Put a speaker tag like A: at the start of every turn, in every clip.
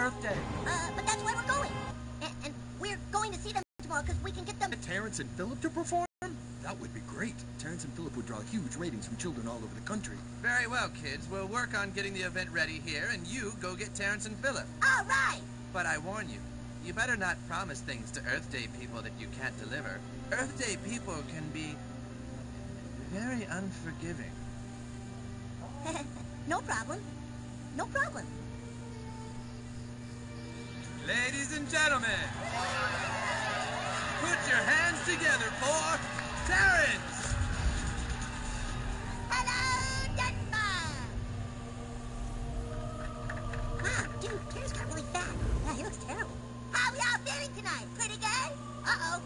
A: Earth Day.
B: But that's where we're going. And we're going to see them tomorrow because we can get them...
C: Terrence and Philip to perform? That would be great. Terrence and Philip would draw huge ratings from children all over the country.
D: Very well, kids. We'll work on getting the event ready here, and you go get Terrence and Philip.
B: All right!
D: But I warn you, you better not promise things to Earth Day people that you can't deliver. Earth Day people can be very unforgiving.
B: No problem. No problem.
D: Ladies and gentlemen, put your hands together for Terrence!
B: Hello, Denver! Wow, dude, Terrence got really fat. Yeah, he looks terrible. How we all feeling tonight? Pretty good? Uh-oh.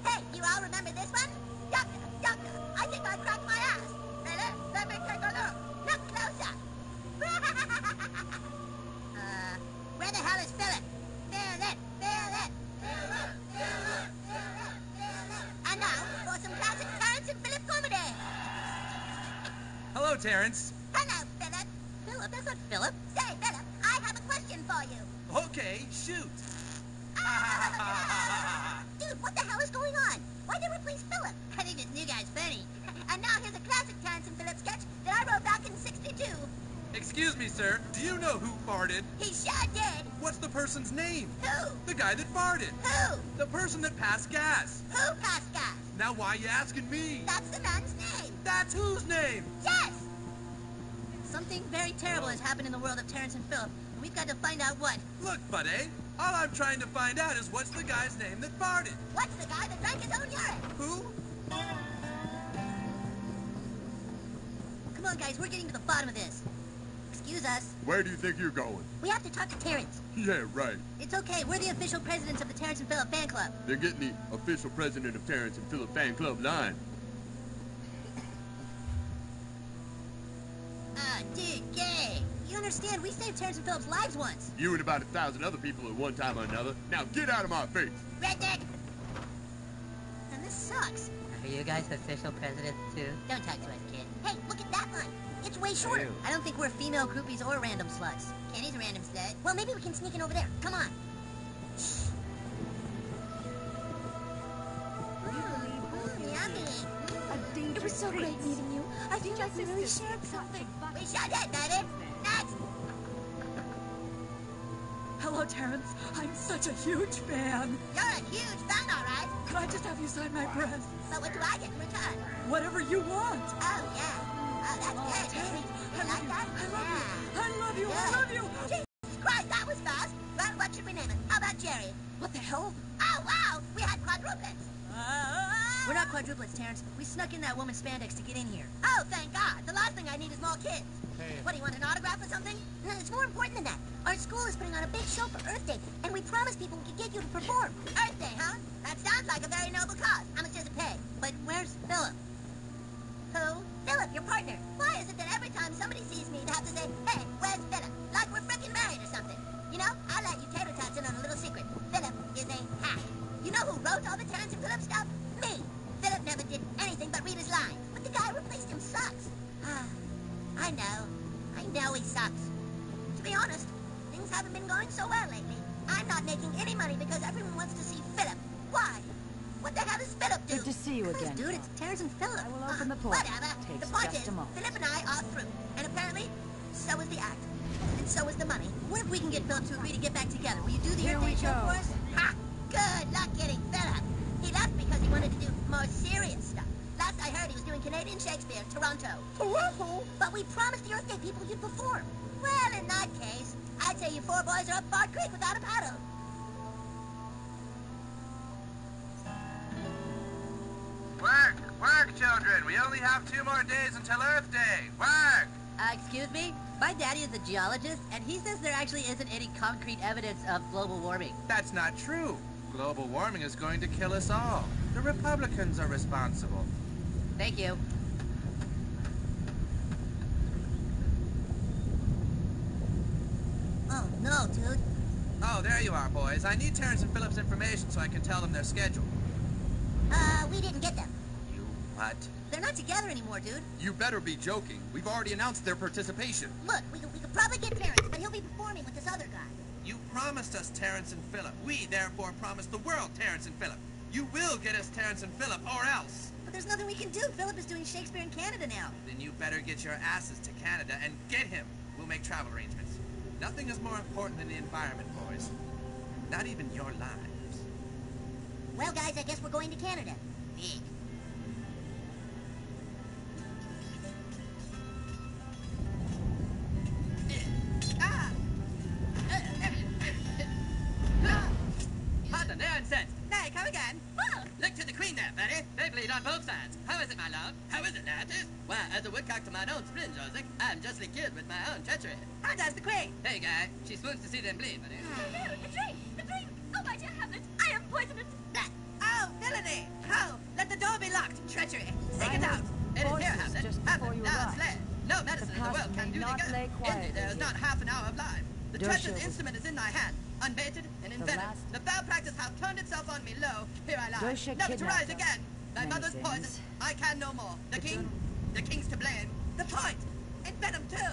B: Hey, you all remember this one? Doctor, I think I cracked my ass. Really? Let me take a look. Look closer. Where the hell is Philip? Philip. And now, for some classic Terrence and Philip comedy.
D: Hello, Terrence.
B: Hello, Philip. Philip? That's not Philip. Say, Philip, I have a question for you.
D: Okay, shoot.
B: Dude, what the hell is going on? Why did they replace Philip? I think this new guy's funny. And now here's a classic Terrence and Philip sketch that I wrote back in '62.
D: Excuse me, sir. Do you know who farted?
B: He sure did.
D: What's the person's name?
B: Who?
D: The guy that farted.
B: Who?
D: The person that passed gas.
B: Who passed gas?
D: Now why you asking me?
B: That's the man's name.
D: That's whose name?
B: Yes! Something very terrible has happened in the world of Terrence and Philip, and we've got to find out what.
D: Look, buddy, all I'm trying to find out is what's the guy's name that farted?
B: What's the guy that drank his own urine?
D: Who?
B: Come on, guys, we're getting to the bottom of this. Excuse us.
C: Where do you think you're going?
B: We have to talk to Terrence.
C: Yeah, right.
B: It's okay. We're the official presidents of the Terrence and Philip fan club.
C: They're getting the official president of Terrence and Philip fan club line.
B: Dude, gay. You understand, we saved Terrence and Philip's lives once.
C: You and about 1,000 other people at one time or another. Now get out of my face.
B: Redneck! And this sucks.
E: Are you guys official presidents too?
B: Don't talk to us, kid. Hey, look at that one. It's way shorter.
E: Ew.
B: I don't think we're female groupies or random sluts. Kenny's a random slut. Well, maybe we can sneak in over there. Come on. Shh. Yummy.
F: It was so great meeting you. I think like we really shared something.
B: We sure did, baby. Next.
F: Hello, Terrence. I'm such a huge fan.
B: You're a huge fan, all right.
F: Could I just have you sign my breast?
B: But what do I get in return?
F: Whatever you want.
B: Oh, yeah. Oh, that's good.
F: Terrence,
B: You like that?
F: I love you. I love you.
B: Jesus Christ, that was fast. Well, what should we name it? How about Jerry?
F: What the hell?
B: Oh, wow. We had quadruplets.
F: We're not quadruplets, Terrence. We snuck in that woman's spandex to get in here.
B: Oh, thank God. The last thing I need is more kids.
D: Hey.
B: What, do you want an autograph or something? No, it's more important than that. Our school is putting on a big show for Earth Day, and we promised people we could get you to perform. Earth Day, huh? That sounds like a very noble cause. How much does it pay? But where's Philip? Who? Philip, your partner. Why is it that every time somebody sees me, they have to say, hey, where's Philip? Like we're frickin' married or something. You know, I'll let you tater tots in on a little secret. Philip is a hack. You know who wrote all the Terrence and Philip stuff? Me. Philip never did anything but read his lines. But the guy who replaced him sucks. I know he sucks. To be honest, things haven't been going so well lately. I'm not making any money because everyone wants to see Philip. Why? What the hell does Philip do?
G: Good to see you again.
B: Dude, it's Terrence and Philip.
G: I will open the port.
B: Whatever.
G: Takes
B: The point
G: just
B: is,
G: a moment.
B: Philip and I are through. And apparently, so is the act. And so is the money. What if we can get Philip to agree to get back together? Will you do the
G: Here
B: Earth Day
G: we
B: show
G: go.
B: for us? Ha! Good luck getting Philip. He left because he wanted to do more serious stuff. Last I heard, he was doing Canadian Shakespeare, Toronto. Toronto? But we promised the Earth Day people you'd perform. Well, in that case, I'd say you four boys are up Bard Creek without a paddle.
D: Work, children. We only have 2 more days until Earth Day. Work!
E: Excuse me? My daddy is a geologist, and he says there actually isn't any concrete evidence of global warming.
D: That's not true. Global warming is going to kill us all. The Republicans are responsible.
E: Thank you.
B: Oh, no, dude.
D: Oh, there you are, boys. I need Terrence and Philip's information so I can tell them their schedule.
B: We didn't get them.
D: You what?
B: They're not together anymore, dude.
C: You better be joking. We've already announced their participation.
B: Look, we could probably get Terrence, but he'll be
D: promised us Terrence and Phillip. We, therefore, promised the world Terrence and Phillip. You will get us Terrence and Phillip, or else.
E: But there's nothing we can do. Philip is doing Shakespeare in Canada now.
D: Then you better get your asses to Canada and get him. We'll make travel arrangements. Nothing is more important than the environment, boys. Not even your lives.
B: Well, guys, I guess we're going to Canada. Big.
A: What the nonsense?
E: Nay, come again.
A: Look to the queen there, Betty. They bleed on both sides. How is it, my love? How is it, lads? Why, as a woodcock to mine own spring, Joseph, I'm justly killed with my own treachery.
E: How does the queen?
A: Hey, guy, she swoons to see them bleed, buddy.
G: The drink! The drink! Oh, my dear Hamlet, I am poisonous!
E: Oh, villainy! Ho! Let the door be locked! Treachery! Take it out!
A: It is here, Hamlet. Hamlet, now slay. No medicine in the world can do thee good. In thee there is not half an hour of life. The treacherous instrument is in thy hand, unbaited and envenomed. The foul practice hath turned itself on me, lo, here I lie, never to rise again. Thy mother's poison, I can no more. The king's to blame.
E: The point! Envenom too!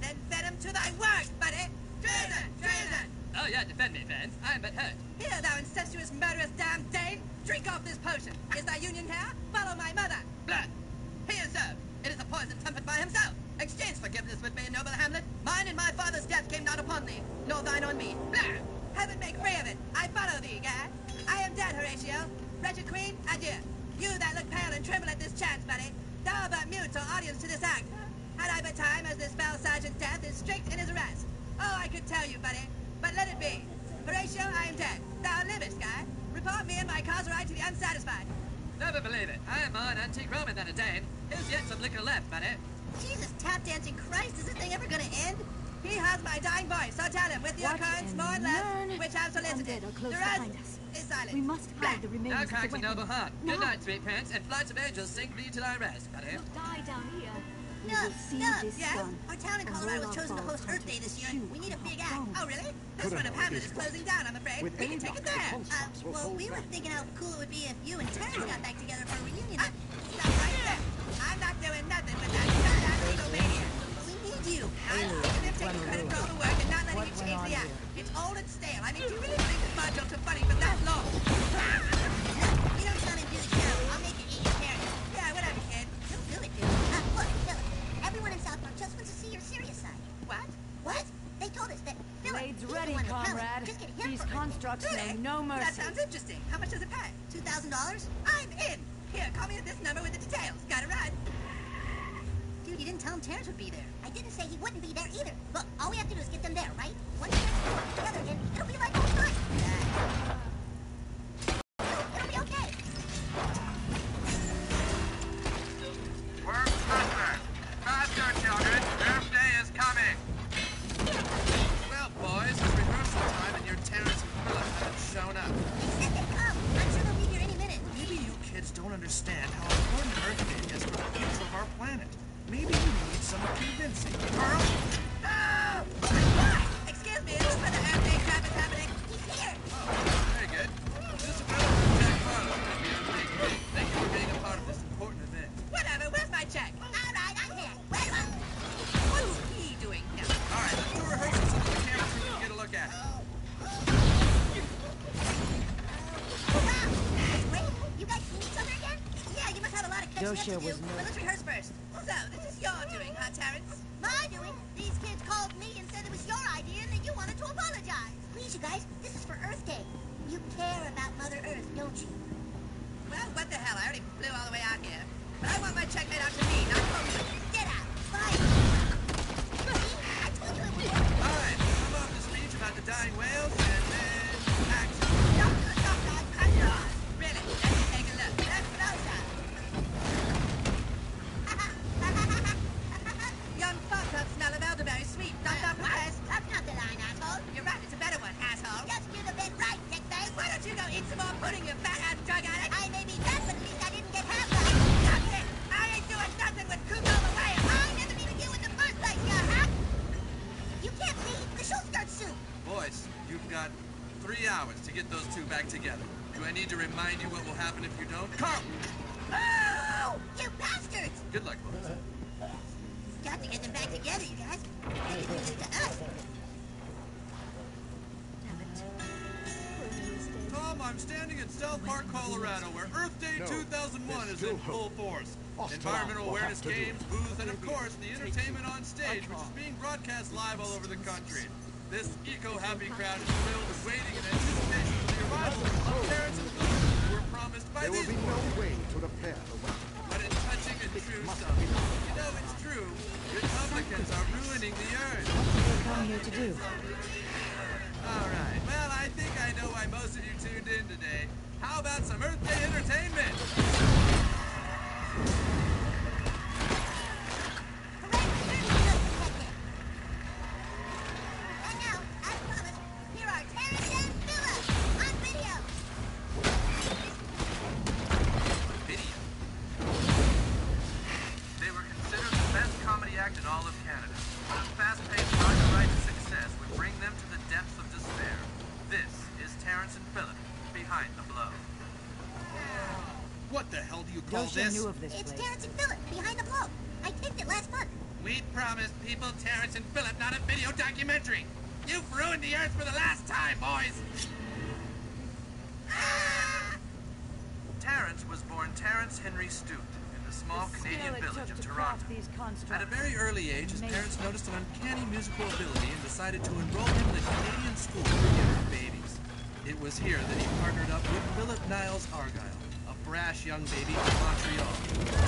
E: Then venom to thy work, buddy!
A: Treason! Treason! Oh, yeah, defend me, Vance. I am but hurt.
E: Here, thou incestuous, murderous, damned Dane! Drink off this potion! Is thy union here? Follow my mother!
A: Blood! Here, sir. It is a poison tempered by himself. Exchange forgiveness with me, noble Hamlet. Mine and my father's death came not upon thee, nor thine on me. Blah!
E: Heaven make free of it! I follow thee, guy! I am dead, Horatio! Wretched queen, adieu! You that look pale and tremble at this chance, buddy, thou art but mute or audience to this act. Had I but time, as this fell Sergeant Death is strict in his arrest. Oh, I could tell you, buddy, but let it be. Horatio, I am dead. Thou livest, guy. Report me and my cause right to the unsatisfied.
A: Never believe it. I am more an antique Roman than a Dane. Here's yet some liquor left, buddy.
E: Jesus, tap dancing Christ, is this thing ever gonna end? He has my dying voice, so tell him, with your currents more and less, which have solicited. The rest is silent.
H: We must hide the remains
A: Now
H: of the
A: cracks a
H: weapon.
A: noble heart.
H: No.
A: Good night, sweet prince, and flights of angels sing thee to thy rest, buddy.
H: You'll die down here. We
B: No,
H: will see
B: no,
H: this
E: Yes?
H: done.
E: Our town in
H: and
E: Colorado
H: roll
E: was
H: our
E: chosen to
H: balls
E: host Earth
H: onto
E: Day this year.
H: you
E: We need a
H: and
E: big
H: our
E: act.
H: bones.
E: Oh, really? This one of Hamlet is closing down, I'm afraid. We can take it there.
B: Well, we were thinking how cool it would be if you and Terrence got back together for a reunion.
E: Stop right there. I'm not doing nothing with that legal maniac.
B: We need you.
E: I'm sick of him taking credit for all the work and not letting you change the act. It's old and stale. I mean, do you really think this bar jokes are funny for that long?
B: You don't come and do the show. I'll make you eat your parents.
E: Yeah, whatever, kid.
B: Don't do it, dude. Look, Philip. Everyone in South Park just wants to see your serious side.
E: What?
B: What? They told us that Philip,
H: Blades
B: he's
H: ready,
B: the one that counted.
H: comrade.
B: Just get him
H: These
B: for
H: constructs
E: Really?
H: know no
E: That
H: mercy.
E: sounds interesting. How much does it pay?
B: $2,000?
E: I'm in. Here, call me at this number with the details. Got it right.
B: Dude, you didn't tell him Terrence would be there. I didn't say he wouldn't be there either. Look, all we have to do is get them there, right? Once we work together again, it'll be like old times. It'll be okay.
D: Work faster! Faster, children! Earth Day is coming! Well, boys, it's rehearsal time and your Terrence and Phillip haven't shown up.
B: They said they'd come. I'm sure they'll be here any minute.
D: Maybe you kids don't understand how important Earth Day is for the future of our planet. Maybe you need some convincing. Carl?
E: Oh! Excuse me, is this where the Earth Day crap is happening?
B: He's here.
D: Oh, very good. This is Phillip Jack Barlow at the Earth Day Committee. Thank you for being a part of this important event.
E: Whatever, where's my check?
B: All right, I'm here. Wait, what?
E: What's he doing here?
D: All right, let's do a rehearsal so that the camera crew can get a look at it.
B: Wow. It's great. You guys seen each other again?
E: Yeah, you must have a lot of catching
H: Dosha
E: up to do.
H: was
E: But let's rehearse first. So, this is your doing, huh, Terrence?
B: My doing. These kids called me and said it was your idea and that you wanted to apologize. Please, you guys, this is for Earth Day. You care about Mother Earth, don't you?
E: Well, what the hell? I already flew all the way out here. But I want my check made out to me, not Coach.
B: Get out. Fine. See? I told you it would work.
D: All right, come off the speech about the dying whales and then action.
E: Really? Let me take a look. Let's closer. Young fuck up smell of elderberry sweet. Not that price.
B: That's not the line, asshole.
E: You're right, it's a better one, asshole.
B: Just do the bit right, dickbag.
E: Why don't you go eat some more pudding, you fat-ass drug addict?
B: I may be fat, but at least I didn't get half right.
E: That's it. I ain't doing nothing with Coop all the way.
B: I never even knew in the first place, you hack. You can't leave. The show starts soon.
D: Boys, you've got 3 hours to get those two back together. Do I need to remind you what will happen if you don't? Carl!
B: Oh, you bastards!
D: Good luck, boys.
B: Got to get them back together, you guys. They can do this to us.
D: I'm standing in South Park, Colorado, where Earth Day 2001 is in full force. Environmental awareness games, booths, and of course, the entertainment on stage, which is being broadcast live all over the country. This eco-happy crowd is filled with waiting in anticipation for the arrival of Terrence and Philip, who were promised by these
I: There will be no way to repair the weapon.
D: But in touching and true stuff, you know it's true, Republicans are ruining the earth.
A: What did they come here to do?
D: Alright, well, I think I know why most of you tuned in today. How about some Earth Day entertainment?
B: And now, as promised, here are Terrence and Philip on video.
D: Video. They were considered the best comedy act in all of Canada. A fast-paced ride to success would bring them to the depths of despair. This is Terrence and Philip behind the blow.
C: What the hell do you call
A: Dosha
C: this?
A: knew of this
B: It's
A: place.
B: Terrence and Philip behind the blow. I taped it last month.
D: We promised people Terrence and Philip, not a video documentary. You've ruined the earth for the last time, boys. Terrence was born Terrence Henry Stute in the small Canadian village of Toronto. At a very early age, his parents noticed an uncanny musical ability and decided to enroll him in the Canadian school for young babies. It was here that he partnered up with Philip Niles Argyle, a brash young baby from Montreal.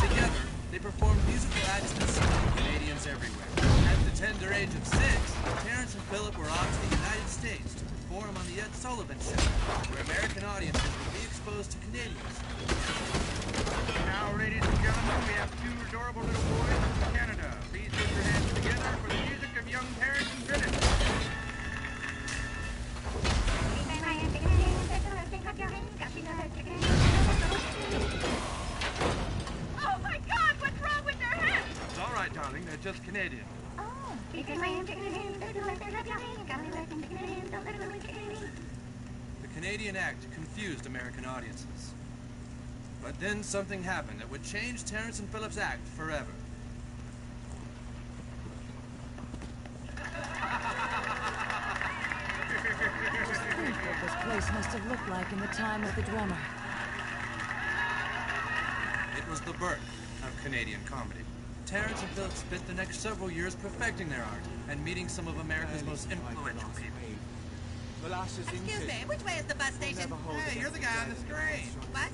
D: Together, they performed musical acts and sang Canadians everywhere. At the tender age of 6, Terrence and Philip were off to the United States to perform on the Ed Sullivan Show, where American audiences would be exposed to Canadians.
J: Now, ladies and gentlemen, we have two adorable little boys from Canada. Please put your hands together for the music of young Terrence and Philip.
G: Oh my God, what's wrong with their heads?
J: It's all right, darling. They're just Canadian.
D: The Canadian act confused American audiences. But then something happened that would change Terrence and Philip's act forever.
A: Just think what this place must have looked like in the time of the drummer.
D: It was the birth of Canadian comedy. Terrence and Philip spent the next several years perfecting their art and meeting some of America's most influential people.
E: Excuse me, which way is the bus station?
D: Hey, you're the guy on the screen.
E: What?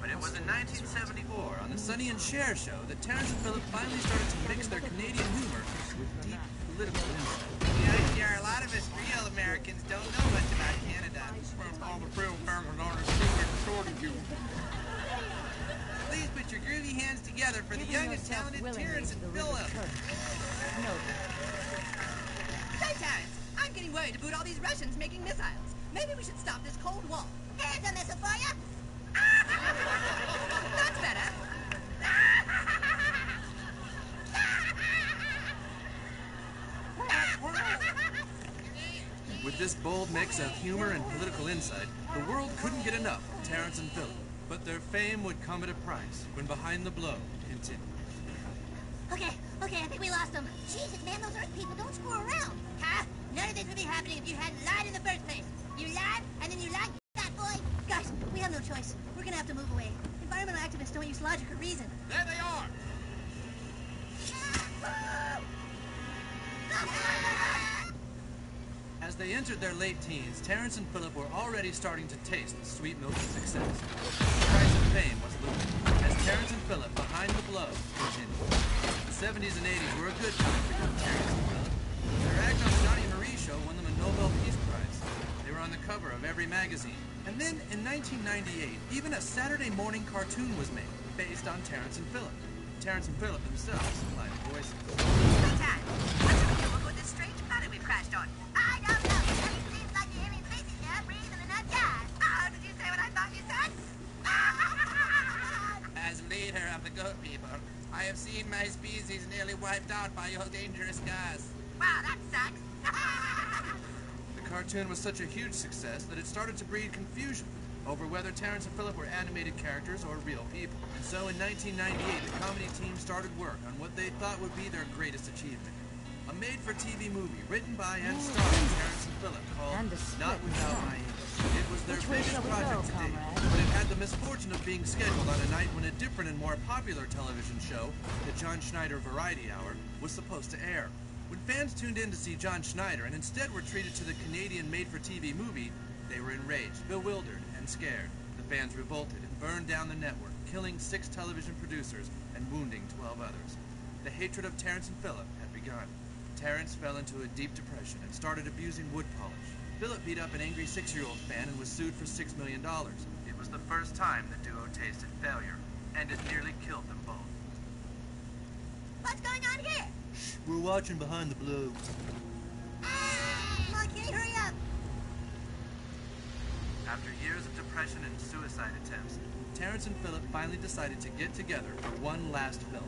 D: But it was in 1974, on the Sonny and Cher show, that Terrence and Philip finally started to mix their Canadian humor with deep political insight.
E: Yeah, a lot of us real Americans don't know much about Canada.
J: All the real Americans aren't as you.
E: Please put your groovy hands together for the young and talented Terrence and Philip.
A: No.
E: Say, Terrence, I'm getting worried about all these Russians making missiles. Maybe we should stop this Cold War.
B: Here's a missile for you.
E: That's better.
D: With this bold mix of humor and political insight, the world couldn't get enough of Terrence and Philip. But their fame would come at a price when Behind the Blow continued.
B: Okay, I think we lost them. Jesus, man, those Earth people don't screw around. Huh? None of this would be happening if you hadn't lied in the first place. You lied, and then you lied, fat boy.
F: Guys, we have no choice. We're gonna have to move away. Environmental activists don't use logic or reason.
D: There they are! As they entered their late teens, Terrence and Philip were already starting to taste the sweet milk of success. The price of fame was looming, as Terrence and Philip Behind the Blow continued. The 70s and 80s were a good time for young Terrence and Philip. Their act on the Johnny Marie Show won them a Nobel Peace Prize. They were on the cover of every magazine. And then, in 1998, even a Saturday morning cartoon was made, based on Terrence and Philip. Terrence and Philip themselves supplied the voices.
E: Hey, Tad, what's up with you with this strange planet we've crashed on?
B: I don't know. It seems like you're hearing faces here, breathing in that gas.
E: Oh, did you say what I thought you said?
D: As leader of the goat people, I have seen my species nearly wiped out by your dangerous gas.
E: Wow, that sucks.
D: The cartoon was such a huge success that it started to breed confusion over whether Terrence and Philip were animated characters or real people. And so in 1998, the comedy team started work on what they thought would be their greatest achievement. A made-for-TV movie written by and starring Terrence and Philip called Not Without My Angels. It was their biggest project to date, but it had the misfortune of being scheduled on a night when a different and more popular television show, the John Schneider Variety Hour, was supposed to air. When fans tuned in to see John Schneider and instead were treated to the Canadian made-for-TV movie, they were enraged, bewildered, and scared. The fans revolted and burned down the network, killing 6 television producers and wounding 12 others. The hatred of Terrence and Philip had begun. Terrence fell into a deep depression and started abusing wood polish. Philip beat up an angry 6-year-old fan and was sued for $6 million. It was the first time the duo tasted failure, and it nearly killed them both.
B: What's going on here?
K: Shh, we're watching Behind the Blue.
B: Come on, Kitty, hurry up.
D: After years of depression and suicide attempts, Terrence and Philip finally decided to get together for one last film,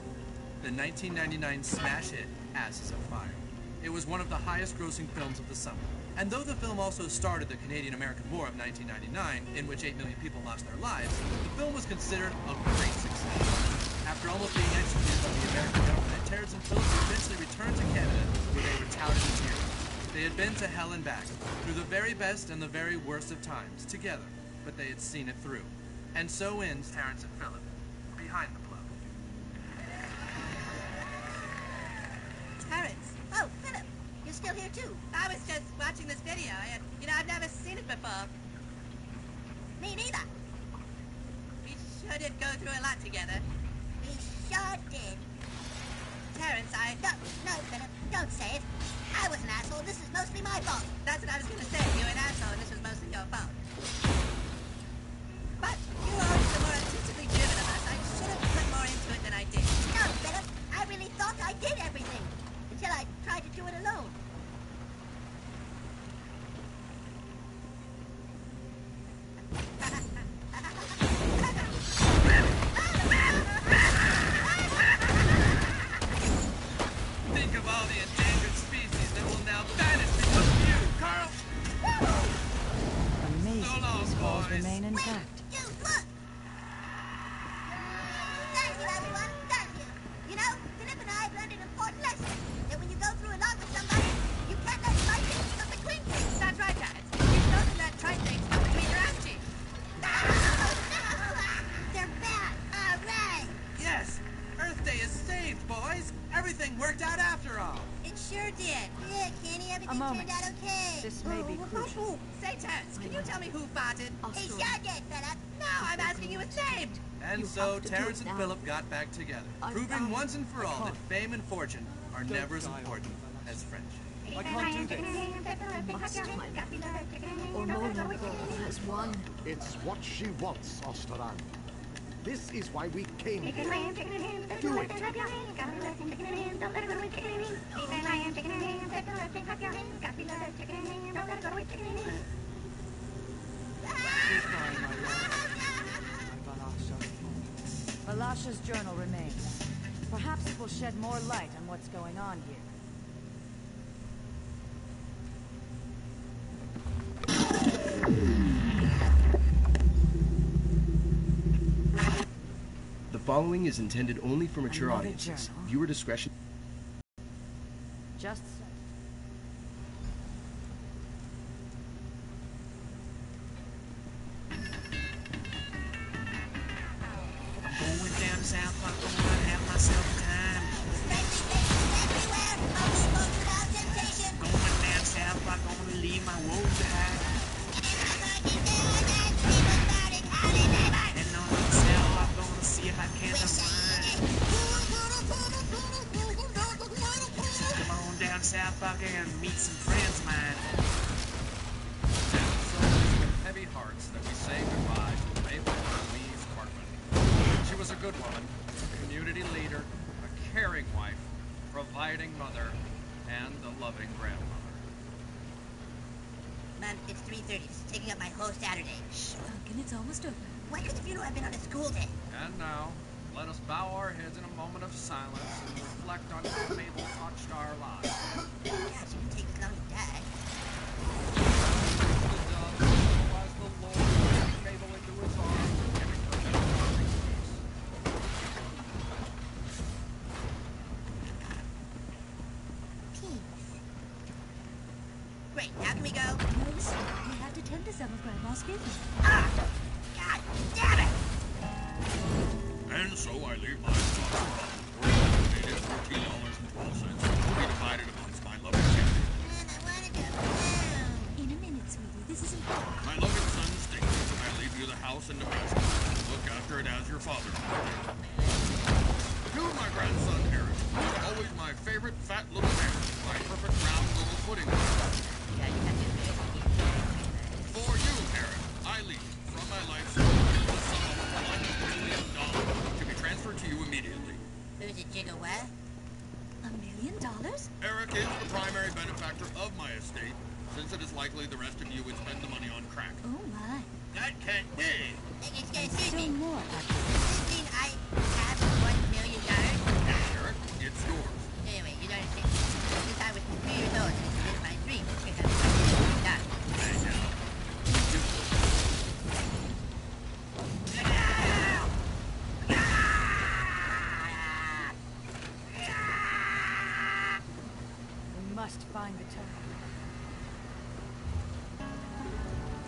D: the 1999 smash hit, Asses of Fire. It was one of the highest-grossing films of the summer. And though the film also started the Canadian-American War of 1999, in which 8 million people lost their lives, the film was considered a great success. After almost being executed by the American government, Terrence and Philip eventually returned to Canada, where they were touted as heroes. They had been to hell and back, through the very best and the very worst of times, together, but they had seen it through. And so ends Terrence and Philip, Behind the Blue.
E: Terrence.
B: Oh, Philip, you're still here too.
E: I was just watching this video, and, I've never seen it before.
B: Me neither.
E: We sure did go through a lot together.
B: We sure did.
E: Terrence,
B: No, Philip, don't say it. I was an asshole. This is mostly my fault.
E: That's what I was going to say. You're an asshole, and this was mostly your fault. But you were always the more artistically driven of us. I should have put more into it than I did.
B: No, Philip, I really thought I did everything. Until I tried to do it alone.
D: Think of all the endangered species that will now vanish because of you, Carl!
A: Amazing
D: So long,
A: these walls
D: boys.
A: remain intact.
B: You look! Thank you, everyone. Thank you. You know, Philip and I have learned an important lesson. That when you go through a lot with somebody, you can't let trite things come between you.
E: That's right, Terrence. You shouldn't let trite things come between your ass cheeks.
B: They're bad. All right.
D: Yes! Earth Day is saved, boys! Everything worked out after all!
B: It sure did. Yeah, Kenny, everything
A: moment.
B: turned out okay.
A: This may be crucial.
E: Say, Terrence, can you tell me who farted?
B: He sure did, Philip.
E: No, I'm asking you his name.
D: And
H: You
D: so
H: have to do
D: Terrence
H: it
D: and
H: now.
D: Philip got back together,
H: I'm
D: proving
H: dying.
D: once and for
H: I
D: all that
H: can't.
D: fame and fortune are never as
K: die
D: important as friendship.
K: I can't do this.
H: Must, my love. Or no longer has one.
I: It's what she wants, Osteran. This is why we came here. Do it.
A: Balasha's journal remains. Perhaps it will shed more light on what's going on here.
L: The following is intended only for mature
A: Another
L: audiences.
A: journal.
L: Viewer discretion.
A: Just
M: Going down South Park, gonna have myself a time.
B: Everywhere, I'll be both without temptation.
M: Going down South Park, gonna leave my woes behind. And on South Park, gonna see if I can find. Come on down South Park and meet some friends of mine.
D: And so it is with heavy hearts that we say goodbye to Mabel Louise Cartman. She was a good woman, a community leader, a caring wife, providing mother, and a loving grandmother.
B: Mom, it's 3:30. It's taking up my whole Saturday.
H: Shh, Duncan, it's almost over.
B: Why could the funeral have been on a school day?
D: And now, let us bow our heads in a moment of silence and reflect on how Mabel touched our lives.
B: Yeah, she would take as long to die.
D: As the Lord took Mabel into his arms, giving her everlasting peace.
B: Peace. Great, now can we go?
G: No, sir. We have to tend to some of Grandma's business.
B: Ah! God damn it!
J: And so I leave my spot. It is $14.12. To be divided amongst my loving family.
B: Man, I wanted to go.
G: In a minute, sweetie. This is important.
J: My loving son, Sting, I leave you the house in Nebraska. Look after it as your father. To my grandson, Eric, who is always my favorite fat little man, my perfect round little pudding. For you, Eric, I leave from my life the sum of $1 million to be transferred to you immediately.
B: Who's a jiggle what?
G: $1 million?
J: Eric is the primary benefactor of my estate, since it is likely the rest of you would spend the money on crack.
G: Oh, my.
J: That can't be.
B: Excuse me.
G: more.
B: Does this mean I have $1 million?
J: Eric, it's yours.
B: Anyway, you don't understand. Since I was 3 years old, this is my dream to have $1 million.
J: And now,
A: We must find the town.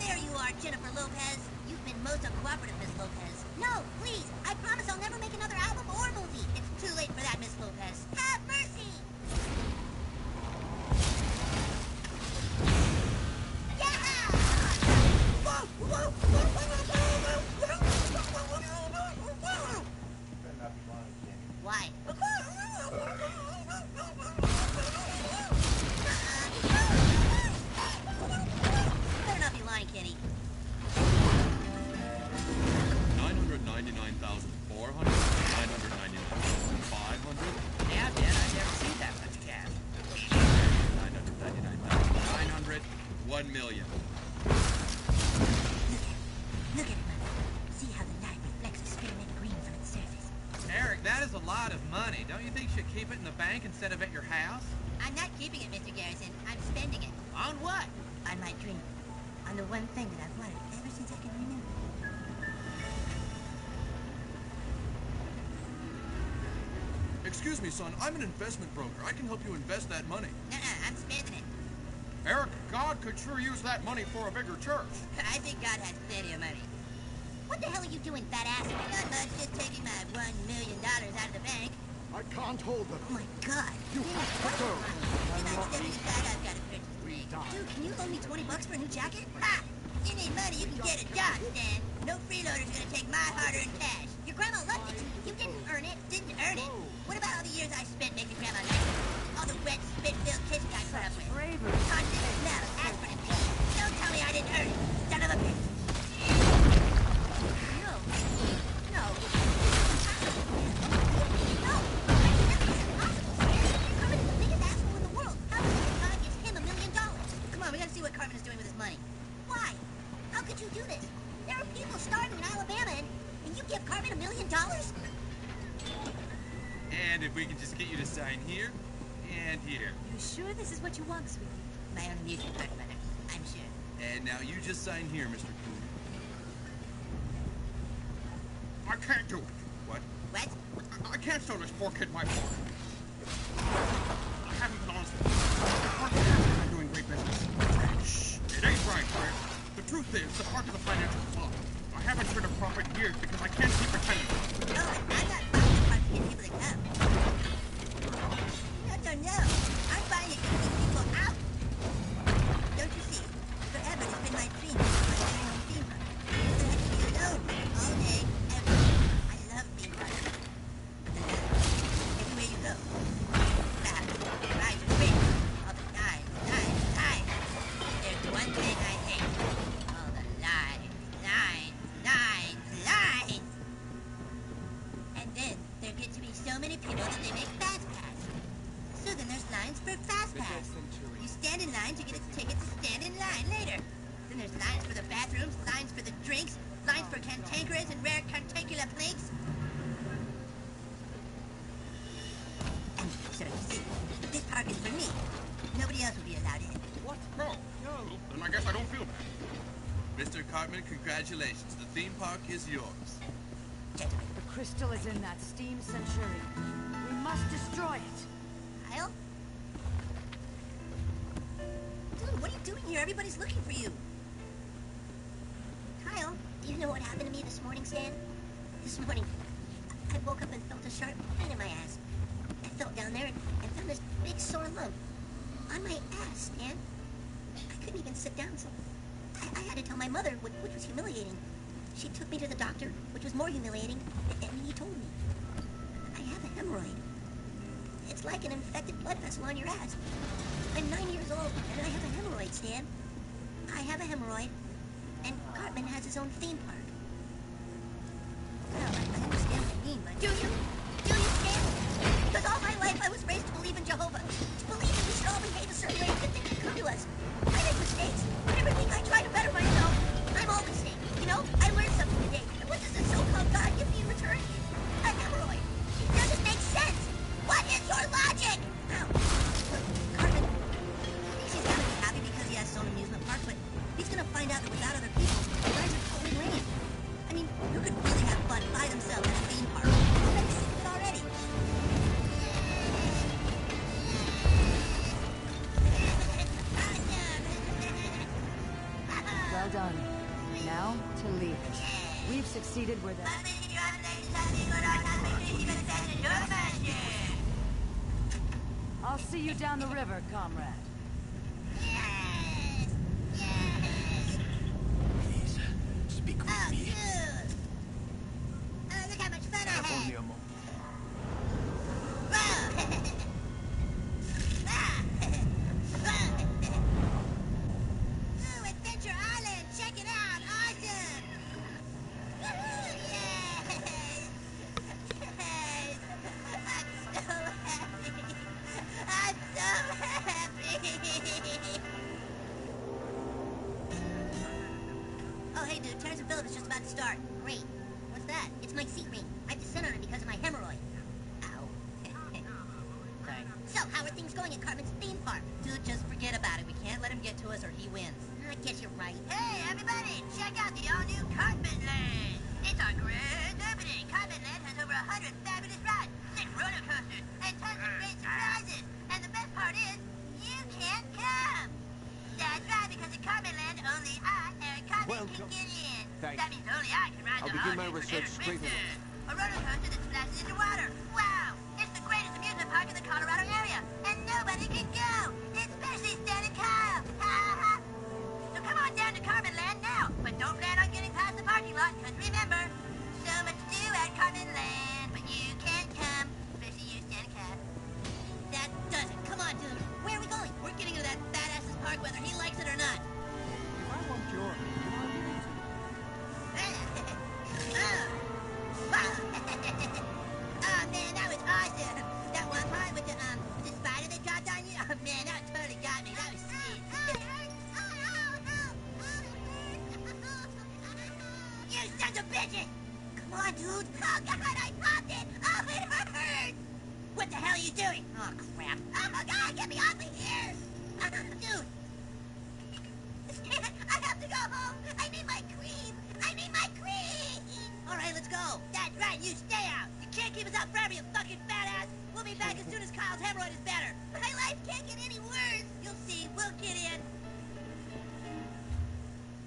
B: There you are, Jennifer Lopez. You've been most uncooperative, Miss Lopez. No, please. I promise I'll never make another album or movie. It's too late for that, Miss Lopez. Have mercy! Yeah! Whoa! Whoa! Why? Better not be lying, Kenny.
J: 999,400, 999,500.
M: Yeah, Dad, I've never seen that much cash.
J: 999,900, 1 million.
B: Look at it, Mother. See how the light reflects the spearmint green from its surface.
D: Eric, that is a lot of money. Don't you think you should keep it in the bank instead of at your house?
B: I'm not keeping it, Mr. Garrison. I'm spending it.
D: On what?
B: On my dream. On the one thing that I've wanted ever since I can remember.
C: Excuse me, son. I'm an investment broker. I can help you invest that money.
B: I'm spending it.
J: Eric, God could sure use that money for a bigger church.
B: I think God has plenty of money. What the hell are you doing, fat ass? Not much, just taking my $1 million out of the bank.
I: I can't hold them.
B: Oh my God.
I: You have to go.
B: If I'm stepping aside, I've got to purchase things. Dude, can you loan me $20 for a new jacket? Ha! You need money, you can get a job, Stan. No freeloader's gonna take my hard-earned cash. Your grandma loved it. You didn't earn it. Didn't earn it. What about all the years I spent making grandma like it? All the wet, spit-filled kisses I put up with.
A: Bravery.
B: Constant smell of aspirin and pee. Don't tell me I didn't earn it. Son of a bitch. No. No. No. That's impossible, Stan. Carmen is the biggest asshole in the world. How can God give him $1 million? Come on, we gotta see what Carmen is doing with his money. Why? How could you do this? There are people starving in Alabama, and you give Carmen $1 million?
D: And if we can just get you to sign here and here.
G: You sure this is what you want, sweetie?
B: My own amusement park, Mother. I'm sure.
D: And now you just sign here, Mr. Coon.
J: I can't do it.
D: What?
B: What?
J: I can't show this poor kid my part. I haven't been honest with you. I'm doing great business. Shh. It ain't right, Chris. The truth is, the park is a financial flop. I haven't turned a profit in years because I can't keep pretending.
B: No, I'm not buying the park to get people to come. No. I'm buying it to keep people out. Don't you see? Forever it's been my dream to have my very own theme park. So I can be alone all day, every day. I love theme parks. Everywhere you go. Laugh, rise and break. All the lies. There's one thing I hate. All the lies. And then there get to be so many people that they make Fast Pass. So then there's lines for Fast Pass. You stand in line to get a ticket to stand in line later. Then there's lines for the bathrooms, lines for the drinks, lines for cantankerous and rare cantankerous plinks. And so you see, this park is for me. Nobody else will be allowed in.
J: What? No. Then I guess I don't feel bad.
D: Mr. Cartman, congratulations. The theme park is yours.
B: Gentlemen,
A: The crystal is in that steam centurion. We must destroy it.
B: Kyle? Dude, what are you Everybody's looking for you. Kyle, do you know what happened to me this morning, Stan? This morning, I woke up and felt a sharp pain in my ass. I felt down there and found this big sore lump on my ass, Stan. I couldn't even sit down, so I had to tell my mother, which was humiliating. She took me to the doctor, which was more humiliating, and he told me I have a hemorrhoid. It's like an infected blood vessel on your ass. I'm 9 years old, and I have a hemorrhoid, Stan. I have a hemorrhoid, and Cartman has his own theme park. Well, I understand what you mean, but... Do you? Do you, Stan? Because all my life I was raised to believe in Jehovah. To believe that we should all behave a certain way and good things will come to us. I make mistakes. And everything I try to better myself, I'm all mistake. You know, I learned something today. And what does the so-called God give me in return? A hemorrhoid. It doesn't make sense. What is your logic? Ow. Look, Cartman, he's gotta be happy because he has his own amusement park, but he's gonna find out that without other people, the guys are totally lame. I mean, who could really have fun by themselves at a theme park? I'm sick of it already.
A: Well done. Now to leave. We've succeeded where the... I'll see you down the river, comrade.
C: Please, speak with me.
B: Look how much fun I
C: Have
B: had.
C: only a moment.
B: Ooh, Adventure Island! Check it out! Awesome! Woohoo! Yes! Yes! I'm so happy! I'm so happy! Oh, hey, dude. Terrence and Phillip is just about to start. Great. What's that? It's my seat ring. I have to sit on it because of my hemorrhoid. Ow. Sorry. So, how are things going at Cartman's theme park? Dude, just forget about it. We can't let him get to us or he wins. I guess you're right. Hey, everybody! Check out the all-new Cartman Land! It's our grand opening! Cartman Land has over 100 fabulous rides, 6 roller coasters, and tons of great surprises! And the best part is, you can't come! That's right, because at Cartman Land, only I, Eric Cartman, can get in.
I: Thanks.
B: That means only I can ride
I: I'll
B: the
I: begin my
B: all-new
I: research
B: Banana
I: straight away.
B: Twister, a roller coaster that splashes into water. Wow! It's the greatest amusement park in the Colorado area, and nobody can go, especially Stan and Kyle. Ha ha! So come on down to Cartman Land now, but don't plan on getting past the parking lot, because remember, so much to do at Cartman Land, but you can't come, especially you, Stan and Kyle. That does it. Come on, dude. Where are we going? We're getting to that badass's park whether he likes it or not.
J: If I want your opinion, I'll give it to you.
B: Oh man, that was awesome. That one part with the spider that dropped on you. Oh man, that totally got me. That was sweet. You sons of bitches! Come on, dude. Oh God, I popped it. Oh, it hurts. What the hell are you doing? Oh crap. Oh my God, get me off of here. Dude. I have to go home. I need my cream. I need my cream. All right, let's go. That's right. You stay out. You can't keep us out forever, you fucking fat ass. We'll be back as soon as Kyle's hemorrhoid is better. My life can't get any worse. You'll see. We'll get in.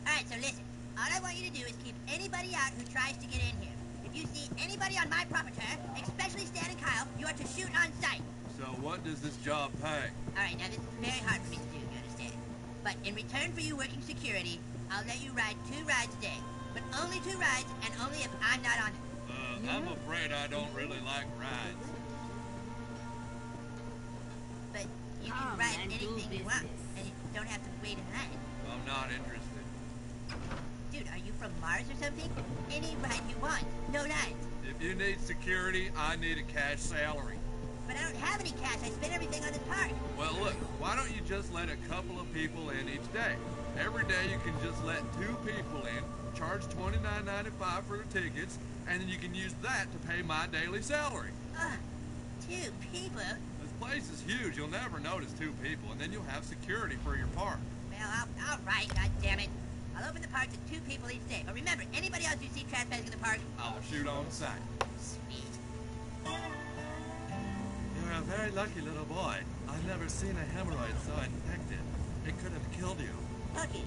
B: All right, so listen. All I want you to do is keep anybody out who tries to get in here. If you see anybody on my proper turf, especially Stan and Kyle, you are to shoot on sight.
D: So what does this job pay?
B: All right, now this is very hard for me to do, you understand? But in return for you working security, I'll let you ride 2 rides a day. But only 2 rides, and only if I'm not on it.
D: I'm afraid I don't really like rides.
B: But you can ride anything you want, and you don't have to wait in line.
D: I'm not interested.
B: Dude, are you from Mars or something? Any ride you want, no lines.
D: If you need security, I need a cash salary.
B: But I don't have any cash. I spent everything on this park.
D: Well, look, why don't you just let a couple of people in each day? Every day you can just let 2 people in, charge $29.95 for the tickets, and then you can use that to pay my daily salary.
B: 2 people?
D: This place is huge. You'll never notice 2 people, and then you'll have security for your park.
B: Well, all right, goddammit. I'll open the park to 2 people each day. But remember, anybody else you see trespassing in the park,
D: I'll shoot on sight.
B: Sweet.
D: You're a very lucky little boy. I've never seen a hemorrhoid so infected. It could have killed you.
B: Okay.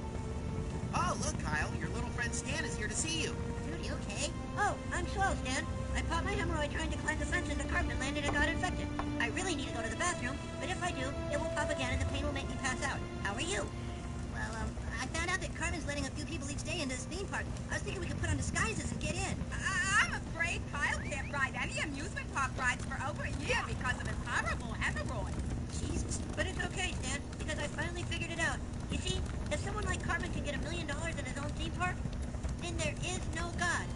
N: Oh, look, Kyle. Your little friend Stan is here to see you.
B: Dude, you okay? Oh, I'm swell, Stan. I popped my hemorrhoid trying to climb the fence into carpet land and it got infected. I really need to go to the bathroom, but if I do, it will pop again and the pain will make me pass out. How are you? Well, I found out that Carmen's letting a few people each day into this theme park. I was thinking we could put on disguises and get in.
E: I'm afraid Kyle can't ride any amusement park rides for over a year because of his horrible hemorrhoid.
B: Jesus. But it's okay, Stan, because I finally figured it out. You see, if someone like Carmen can get $1 million in his own theme park, then there is no God.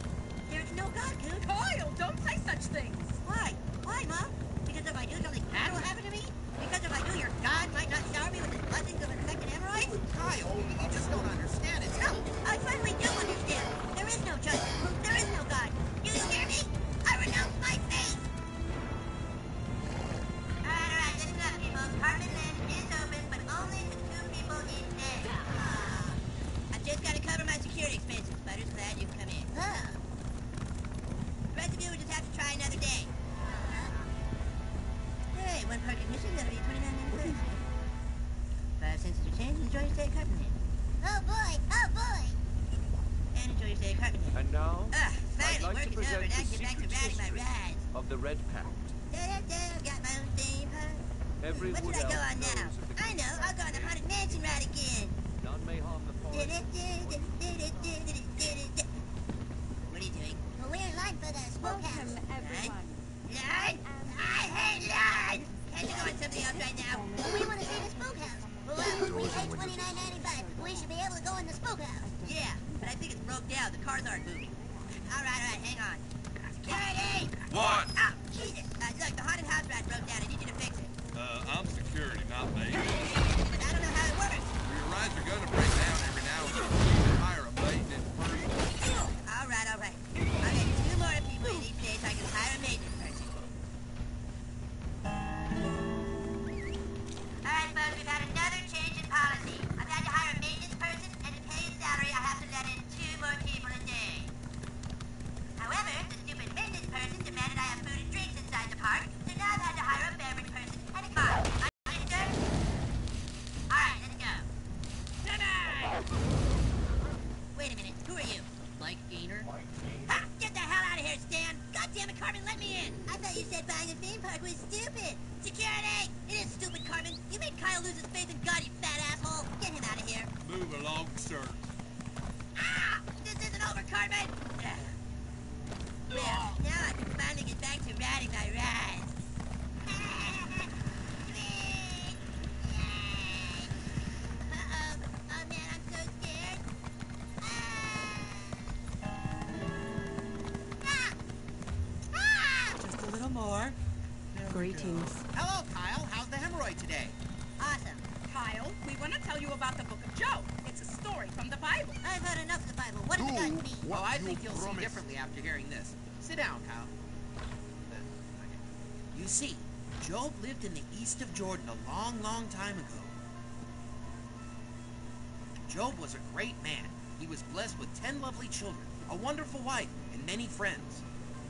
B: There's no God, dude.
E: Kyle, don't say such things.
B: Why? Why, Mom? Because if I do, something bad will happen to me? Because if I do, your God might not shower me with his blessings of infected hemorrhoids?
N: Kyle, you just don't understand it.
B: No, I finally do understand. There is no justice. There is no God. You hear me? I renounce my faith. Alright, listen up, people. Carmen Land is open, but only to 2 people each day. I've just got to cover my security expenses, Butters, so that you can come in. The rest of you will just have to try another day. Hey, 1 park admission, that'll be $29.95. 5 cents to change, enjoy your stay at Carpet Land. Oh boy, oh boy! And enjoy your stay at Carpet Land.
O: And now,
B: Finally,
O: I'd like
B: work
O: to
B: is over,
O: present
B: now
O: the
B: get back to
O: secret
B: riding my
O: history
B: rides.
O: of the Red Pact.
B: I've got my own theme park.
O: Every
B: What
O: wood
B: should I go
O: elf
B: on now?
O: knows that the
B: I know, I'll go on the Haunted Mansion ride again.
O: none may harm the forest.
B: What are you doing? Well, we're in line for the smokehouse.
A: Welcome, everyone.
B: Line? I hate lines! Can't you go on something else right now? We want to see the smokehouse. Well, we pay $29.95. We should be able to go in the smokehouse. Yeah, but I think it's broke down. The cars aren't moving. All right, hang on. Security!
P: What?
B: Oh, Jesus. Look, the haunted house ride broke down. I need you to fix it.
P: I'm security, not me.
B: But I don't know how it works.
P: Your rides are gonna break down every now and then. You can hire a maintenance person.
B: All right. I'll get 2 more people in each day so I can hire a maintenance person. All right, folks, we've had another change in policy. I've had to hire a maintenance person, and to pay his salary, I have to let in 2 more people a day. However, the stupid maintenance person demanded I have food and drinks inside the park, so now I've had to hire a beverage person and a car. Understood? All right, let's go. Wait a minute, who are you? Mike Gainer? Ha! Get the hell out of here, Stan! God damn it, Carmen, let me in! I thought you said buying a theme park was stupid! Security! It is stupid, Carmen! You made Kyle lose his faith in God, you fat asshole! Get him out of here!
P: Move along, sir.
B: Ah! This isn't over, Carmen! Well, now I can finally get back to riding my rides. Uh-oh. Oh, man, I'm so scared.
N: Just a little more.
A: Greetings.
N: Hello, Kyle. How's the hemorrhoid today?
B: Awesome.
E: Kyle, we want to tell you about the Book of Job. It's a story from the Bible.
B: I've had enough of the Bible. What does it got to me?
N: Oh, I think you'll see differently after hearing this. Sit down, Kyle. You see, Job lived in the east of Jordan a long, long time ago. Job was a great man. He was blessed with 10 lovely children, a wonderful wife, and many friends.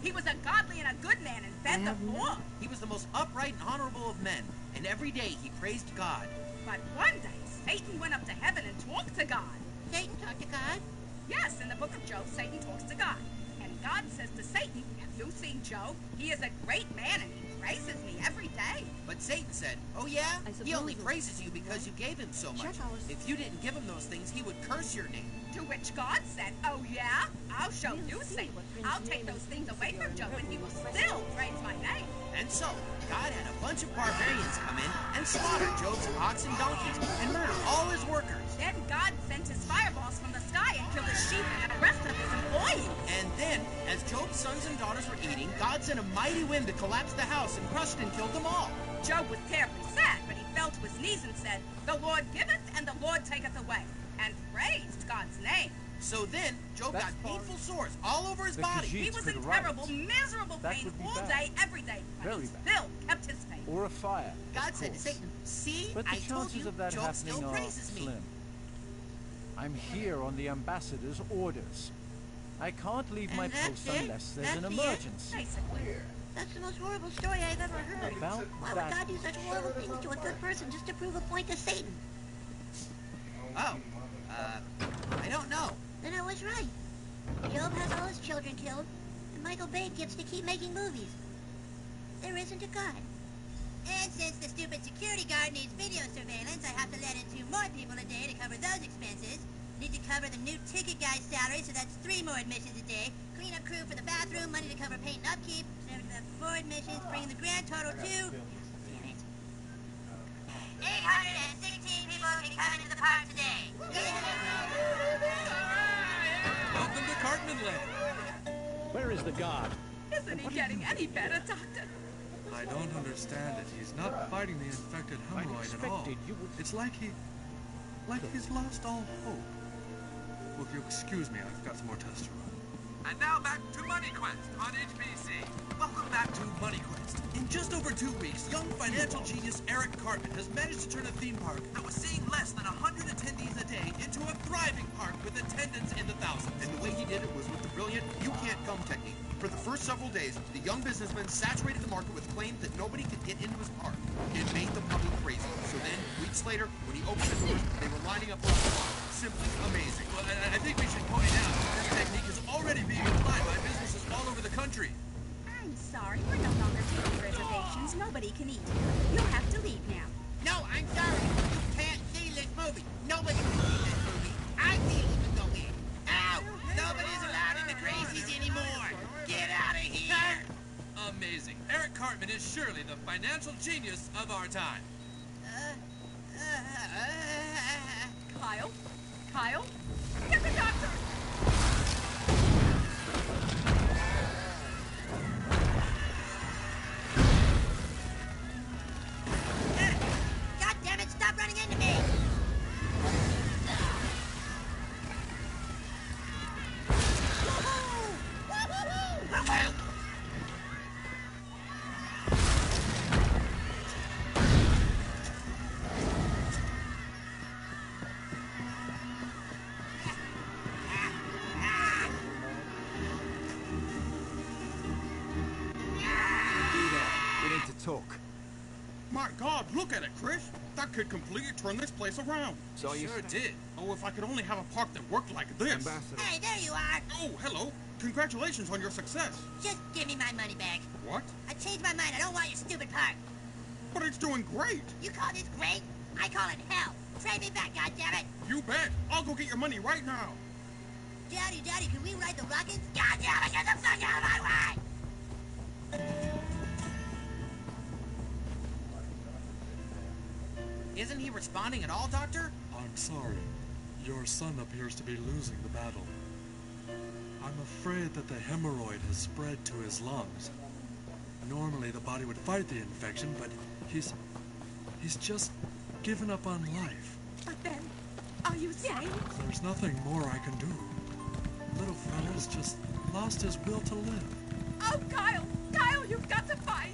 E: He was a godly and a good man and fed the poor.
N: He was the most upright and honorable of men, and every day he praised God.
E: But one day, Satan went up to heaven and talked to God.
B: Satan talked to God?
E: Yes, in the book of Job, Satan talks to God. And God says to Satan, have you seen Job? He is a great man and he praises me every day.
N: But Satan said, oh yeah? He only praises you because you gave him so much. If you didn't give him those things, he would curse your name.
E: To which God said, oh yeah? I'll show you, Satan. I'll take those things away from Job and he will still praise my name.
N: And so, God had a bunch of barbarians come in and slaughter Job's ox and donkeys and murder all his workers.
E: Then God sent his fireballs from the sky and killed his sheep and the rest of his employees.
N: And then, as Job's sons and daughters were eating, God sent a mighty wind to collapse the house and crushed and killed them all.
E: Job was terribly sad, but he fell to his knees and said, the Lord giveth and the Lord taketh away, and praised God's name.
N: So then, Job got painful sores all over his body.
E: He was in terrible, miserable pain all day, every day, but he still kept his faith.
Q: Or a fire.
N: God said to Satan, see,
Q: but the
N: I told you,
Q: chances of that
N: Job still
Q: happening are
N: praises me.
Q: slim. I'm here on the ambassador's orders. I can't leave my post unless there's an emergency.
B: That's the most horrible story I've ever heard.
Q: About
B: Why would
Q: that.
B: God do such horrible things to a good person just to prove a point to Satan?
N: Oh,
B: That's right. Job has all his children killed, and Michael Bay gets to keep making movies. There isn't a God.
E: And since the stupid security guard needs video surveillance, I have to let in 2 more people a day to cover those expenses. Need to cover the new ticket guy's salary, so that's 3 more admissions a day. Clean up crew for the bathroom, money to cover paint and upkeep. Service to 4 admissions, bringing the grand total to... Damn it. 816 people can come into the park today.
D: Welcome to Cartman Land.
Q: Where is the guard?
G: Isn't he getting any better, Doctor?
D: I don't understand it. He's not fighting the infected hemorrhoid at all. It's like he's lost all hope. Well, if you excuse me, I've got some more tests to run. And now back to Money Quest on HBC. Welcome back to Money Quest. In just over 2 weeks, young financial genius Eric Cartman has managed to turn a theme park that was seeing less than 100 attendees a day into a thriving park with attendance in the thousands.
C: And the way he did it was with the brilliant "you can't come" technique. For the first several days, the young businessman saturated the market with claims that nobody could get into his park. It made the public crazy. So then, weeks later, when he opened the doors, they were lining up for the park. Simply amazing.
D: Well, I think we should point out this technique is already being applied by businesses all over the country.
G: I'm sorry, we're no longer taking reservations. Nobody can eat here. You'll have to leave now.
N: No, I'm sorry. You can't see this movie. Nobody can see this movie. I can't even go in. Ow! Nobody's allowed in the crazies anymore. Get out of here!
D: Amazing. Eric Cartman is surely the financial genius of our time.
G: Kyle? Kyle? Get the doctor!
E: God damn it, stop running into me!
I: Talk.
J: My God, look at it, Chris. That kid completely turned this place around.
D: So you sure did.
J: Oh, if I could only have a park that worked like this.
I: Ambassador.
E: Hey, there you are.
J: Oh, hello. Congratulations on your success.
E: Just give me my money back.
J: What?
E: I changed my mind. I don't want your stupid park.
J: But it's doing great.
E: You call this great? I call it hell. Trade me back, goddammit.
J: You bet. I'll go get your money right now.
E: Daddy, can we ride the rockets? Goddammit, get the fuck out of my way!
N: Isn't he responding at all, Doctor?
D: I'm sorry. Your son appears to be losing the battle. I'm afraid that the hemorrhoid has spread to his lungs. Normally the body would fight the infection, but he's just given up on life.
G: But then, are you saying?
D: There's nothing more I can do. Little fella's just lost his will to live.
G: Oh, Kyle! Kyle, you've got to fight!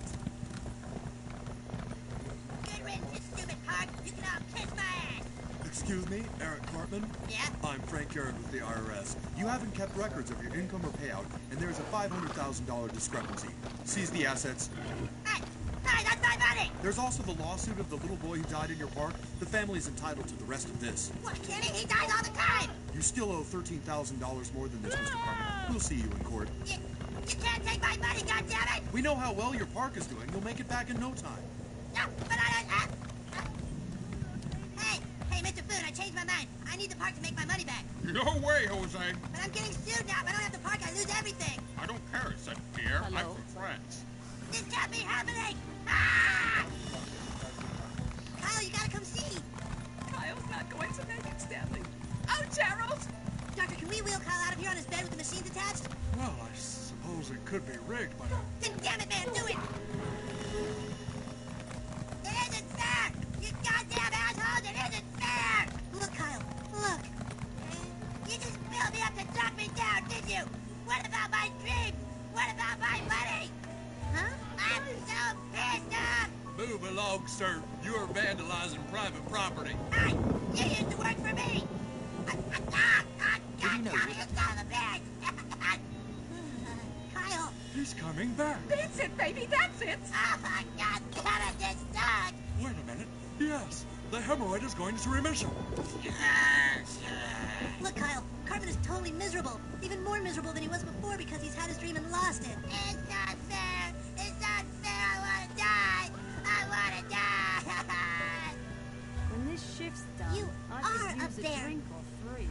E: Good riddance, you stupid park. You can all kiss my ass.
C: Excuse me, Eric Cartman?
E: Yeah?
C: I'm Frank Garrett with the IRS. You haven't kept records of your income or payout, and there's a $500,000 discrepancy. Seize the assets.
E: Hey, that's my money!
C: There's also the lawsuit of the little boy who died in your park. The family's entitled to the rest of this.
E: What, Kenny? He dies all the time!
C: You still owe $13,000 more than this, Mr. Cartman. We'll see you in court.
E: You can't take my money, goddammit!
C: We know how well your park is doing. You'll make it back in no time.
E: No, but I don't... Hey, Mr. Food, I changed my mind. I need the park to make my money back.
J: No way, Jose.
E: But I'm getting sued now. If I don't have the park, I lose everything.
J: I don't care, said Pierre.
G: Hello?
J: I'm from France.
E: This can't be happening! Ah! Kyle, you gotta come see.
G: Kyle's not going to make it, Stanley. Oh, Gerald!
E: Doctor, can we wheel Kyle out of here on his bed with the machines attached?
D: Well, I suppose it could be rigged, but...
E: Then damn it, man, do it! It isn't fair! You goddamn assholes, it isn't fair! Look, Kyle, look. You just built me up to knock me down, did you? What about my dreams? What about my money? Huh? I'm so pissed off!
D: Move along, sir. You are vandalizing private property.
E: Hey, you used to work for me! God, you son of a bitch! Kyle!
D: He's coming back.
G: That's it, baby, that's it!
E: Oh my God, damn it, this sucks!
D: Wait a minute. Yes, the hemorrhoid is going into remission.
E: Look, Kyle, Cartman is totally miserable.
B: miserable. Even more miserable than he was before because he's had his dream and lost it. It's not fair. It's not fair. I want to die. I want to die.
A: When this shift's done,
B: You
A: I
B: are
A: could
B: up
A: use a
B: there.
A: drink or three.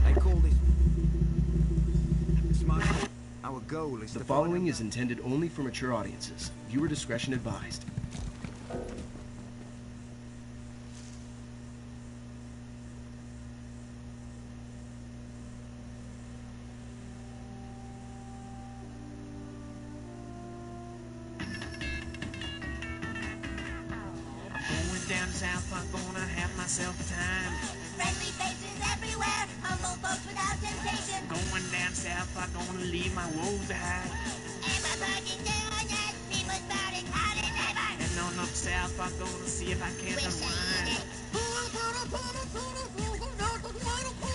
R: I call this smart. Our goal is
L: The
R: to
L: following is intended only for mature audiences. Viewer discretion advised.
M: Going down South Park, gonna have myself a time.
B: Friendly faces everywhere. Humble folks without temptation.
M: Going down South Park, gonna leave my woes behind.
B: And my parking doing it. People spouting howdy neighbor.
M: Heading on up South Park, gonna see if I can't unwind.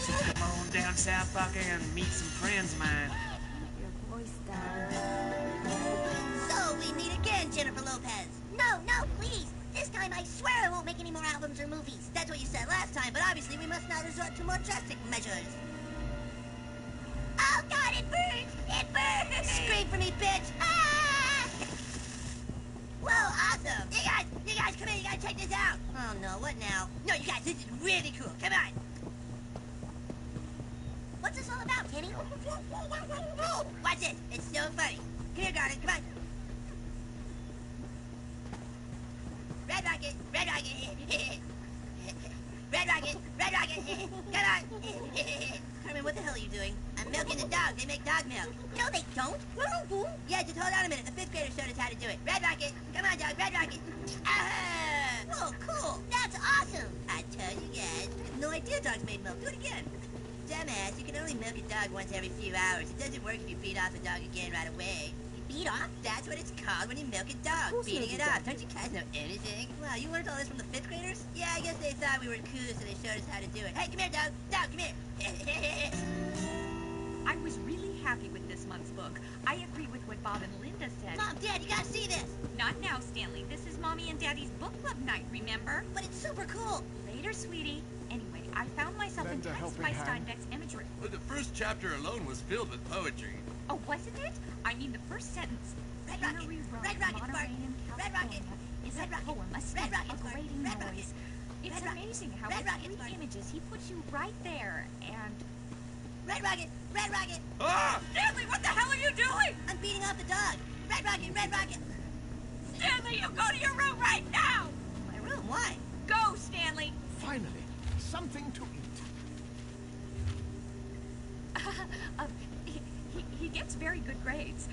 M: So come on down South Park and meet some friends of mine.
A: Your voice down.
B: So we meet again, Jennifer Lopez. No, please. This time I swear I won't make any more albums or movies. That's what you said last time, but obviously we must now resort to more drastic measures. Oh God, it burns! It burns! Scream for me, bitch! Ah! Whoa, awesome! You guys, come in. You gotta check this out. Oh no, what now? No, you guys, this is really cool. Come on. What's this all about, Kenny? Watch this. It's so funny. Come here, Garden. Come on. Red Rocket! Red Rocket! Red Rocket! Red Rocket! Come on! Herman, what the hell are you doing? I'm milking the dog. They make dog milk. No, they don't. Yeah, just hold on a minute. The 5th graders showed us how to do it. Red Rocket! Come on, dog. Red Rocket! Oh, cool. That's awesome. I tell you guys. I have no idea dogs made milk. Do it again. Dumbass, you can only milk a dog once every few hours. It doesn't work if you beat off a dog again right away. Beat off? That's what it's called when you milk a dog. Beating it off. Don't you guys know anything? Wow, you learned all this from the 5th graders? Yeah, I guess they thought we were cool, so they showed us how to do it. Hey, come here, dog. Dog, come here.
S: I was really happy with this month's book. I agree with what Bob and Linda said.
B: Mom, Dad, you gotta see this.
S: Not now, Stanley. This is Mommy and Daddy's book club night, remember?
B: But it's super cool.
S: Later, sweetie. Anyway, I found myself
I: Lend a
S: enticed
I: helping
S: by
I: hand.
S: Steinbeck's imagery.
P: Well, the first chapter alone was filled with poetry.
S: Oh, wasn't it? I mean, the first sentence.
B: Red Rocket.
S: Canary Road,
B: Red Rocket,
S: Monterey
B: Bart.
S: in
B: Red Rocket.
S: California is
B: Red
S: a
B: Rocket.
S: poem, a
B: Red
S: speech,
B: Rocket,
S: a
B: Bart.
S: grating
B: Red Rocket.
S: noise. It's
B: Red Rocket.
S: amazing how
B: Red
S: with
B: Rocket,
S: 3
B: Bart.
S: images he puts you right there, and...
B: Red Rocket. Red Rocket.
P: Ah!
S: Stanley, what the hell are you doing?
B: I'm beating off the dog. Red Rocket. Red Rocket.
S: Stanley, you go to your room right now!
B: My room? Why?
S: Go, Stanley!
I: Finally, something to eat.
S: He gets very good grades.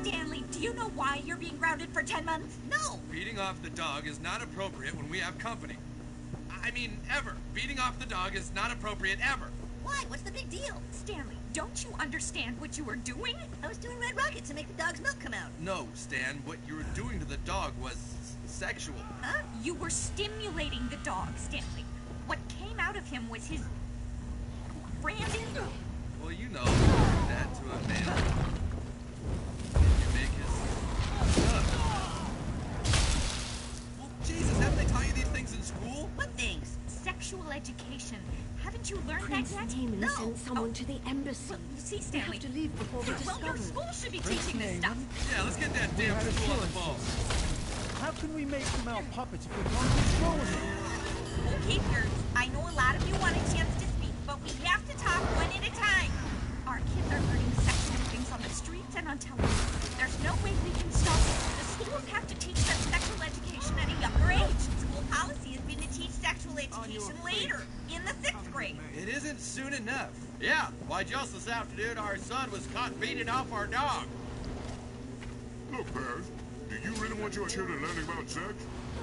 S: Stanley, do you know why you're being grounded for 10 months?
B: No.
P: Beating off the dog is not appropriate when we have company. I mean, ever. Beating off the dog is not appropriate ever.
B: Why? What's the big deal?
S: Stanley, don't you understand what you were doing?
B: I was doing Red Rocket to make the dog's milk come out.
P: No, Stan, what you were doing to the dog was sexual.
S: Huh? You were stimulating the dog, Stanley. What came out of him was his... branding.
P: Well, you know, that to a man. You make his... Well, Jesus, haven't they taught you these things in school?
B: What things?
S: Sexual education. Haven't you learned
H: Prince
S: that yet?
H: Naaman
S: No.
H: sent someone to the embassy.
S: Well, you see,
H: We
S: Stanley...
H: have to leave before we're
S: Well, your
H: discovered.
S: school should be
Q: Prince
S: teaching this stuff.
Q: Naaman?
P: Yeah, let's get that damn
Q: had
P: school on the
Q: assurances.
P: ball.
Q: How can we make them our puppets if we can't control them?
S: Okay, nerds, I know a lot of you want a chance to speak, but we have to talk one at a time. Our kids are learning sexual things on the streets and on television. There's no way we can stop it. The schools have to teach them sexual education at a younger age. School policy has been to teach sexual education later, in the 6th grade.
P: It isn't soon enough. Yeah, why just this afternoon our son was caught beating off our dog.
T: Look, Bears, do you really want your children learning about sex?